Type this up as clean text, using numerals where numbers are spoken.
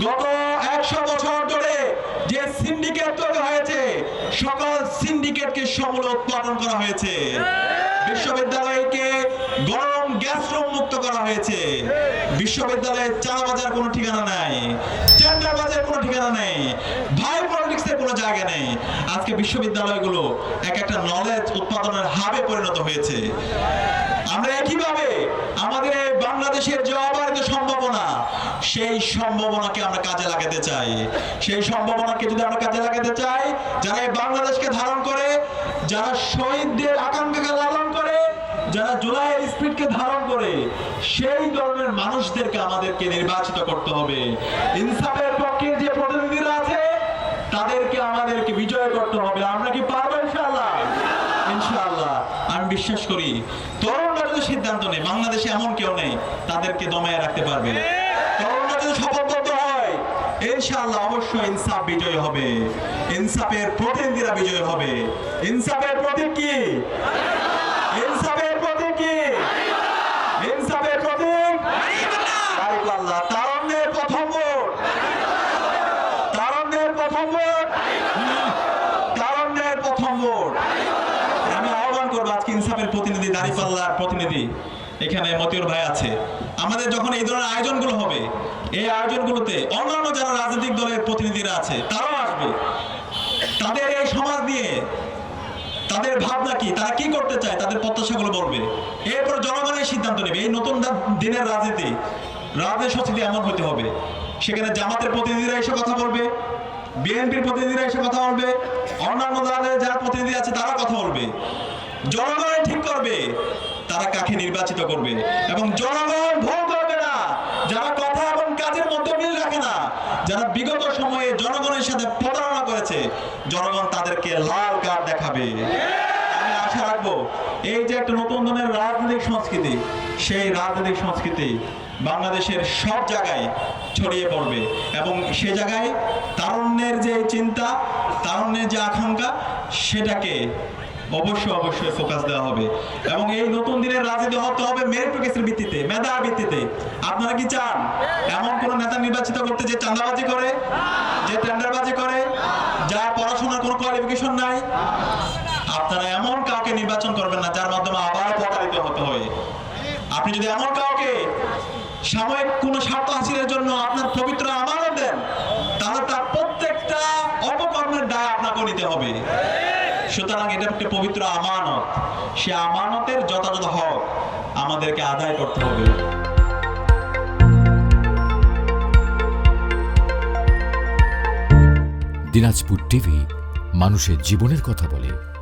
গত 100 বছর ধরে যে সিন্ডিকেট তৈরি হয়েছে, সকল সিন্ডিকেটকে সমূলে উৎপাদন করা হয়েছে। বিশ্ববিদ্যালয়কে গরম গ্যাস রুম মুক্ত করা হয়েছে। বিশ্ববিদ্যালয়ে চাঁদাবাজার কোনো ঠিকানা নাই, টেন্ডারবাজের কোনো ঠিকানা নেই, ভাই পলিটিক্সের কোনো জায়গা নেই। আজকে বিশ্ববিদ্যালয়গুলো এক একটা নলেজ উৎপাদনের হাবে পরিণত হয়েছে। আমরা একইভাবে আমাদের বাংলাদেশের যে অবারিত সম্ভাবনা, সেই সম্ভাবনাকে আমরা কাজে লাগাতে চাই। সেই সম্ভাবনাকে যদি আমরা কাজে লাগাতে চাই, যারা এই বাংলাদেশকে ধারণ করে, যারা শহীদদের আকাঙ্ক্ষাকে লালন করে, যারা জুলাইয়ের স্পিরিটকে ধারণ করে, সেই ধরনের মানুষদেরকে আমাদেরকে নির্বাচিত করতে হবে। ইনসাফের পক্ষে যে প্রতিনিধিরা আছে, তাদেরকে আমাদেরকে বিজয় করতে হবে। আমরা কি পারবো ইনশাআল্লাহ? ইনশাআল্লাহ আমি বিশ্বাস করি তরুণরা যদি সিদ্ধান্ত নেয়, বাংলাদেশে এমন কেউ নেই তাদেরকে দমায় রাখতে পারবে। তরুণরা যদি শপথবদ্ধ হয়, ইনশাআল্লাহ অবশ্যই ইনসাফ বিজয় হবে, ইনসাফের প্রতিনিধিরা বিজয় হবে। ইনসাফের প্রতীক কি? ইনসাফের প্রতীক কি? ইনসাফের প্রতীক আল্লাহ। তারুণ্যের প্রথম ভোট, তারুণ্যের প্রথম ভোট, তারুণ্যের প্রথম ভোট। আমি আহ্বান করবো, আজকে ইনসাফের প্রতিনিধি, দাঁড়িপাল্লার প্রতিনিধি এখানে মতিউর ভাই আছে। আমাদের যখন এই ধরনের আয়োজনগুলো হবে, এই আয়োজনগুলোতে অন্যান্য যারা রাজনৈতিক দলের প্রতিনিধিরা আছে তারাও আসবে। তাদের এই সমাজ নিয়ে তাদের ভাবনা কি, তারা কি করতে চায়, তাদের প্রত্যাশাগুলো বলবে। এরপর জনগণের সিদ্ধান্ত নেবে। এই নতুন দিনের রাজনীতি, রাজনীতি সংস্কৃতি এমন হতে হবে, সেখানে জামাতের প্রতিনিধিরা এসে কথা বলবে, বিএনপির প্রতিনিধিরা এসে কথা বলবে, অন্যান্য দলের যারা প্রতিনিধি আছে তারা কথা বলবে। জনগণ ঠিক করবে তারা কাকে নির্বাচিত করবে, এবং জনগণ ভোট করবে না যারা কথা এবং কাজের মধ্যে মিল রাখে না, যারা বিগত সময়ে জনগণের সাথে প্রতারণা করেছে, জনগণ তাদেরকে লাল কার্ড দেখাবে। আমি আশা রাখবো এই যে একটা নতুন ধরনের রাজনৈতিক সংস্কৃতি, সেই রাজনৈতিক সংস্কৃতি বাংলাদেশের সব জায়গায় ছড়িয়ে পড়বে, এবং সে জায়গায় তারুণ্যের যে চিন্তা, তারুণ্যের যে আকাঙ্ক্ষা, সেটাকে অবশ্যই ফোকাস দেওয়া হবে। এবং এই নতুন দিনের রাজনীতি হতে হবে মেরিটোক্রেসির ভিত্তিতে, মেধার ভিত্তিতে। আপনারা কি চান এমন কোন নেতা নির্বাচিত করতে যে চাঁদাবাজি করে, যে টেন্ডারবাজি করে, যার পড়াশোনার কোনো কোয়ালিফিকেশন নাই? আপনারা এমন কাউকে নির্বাচন করবেন না যার মাধ্যমে আবার প্রতারিত হতে হয়। আপনি যদি এমন কাউকে সাময়িক কোন স্বার্থ হাসিলের জন্য আপনার পবিত্র আমানত দেন, তাহলে তার প্রত্যেকটা অপকর্মের দায় আপনাকে নিতে হবে। সুতরাং এটা একটা পবিত্র আমানত, সে আমানতের যথাযথ হক আমাদেরকে আদায় করতে হবে। দিনাজপুর টিভি মানুষের জীবনের কথা বলে।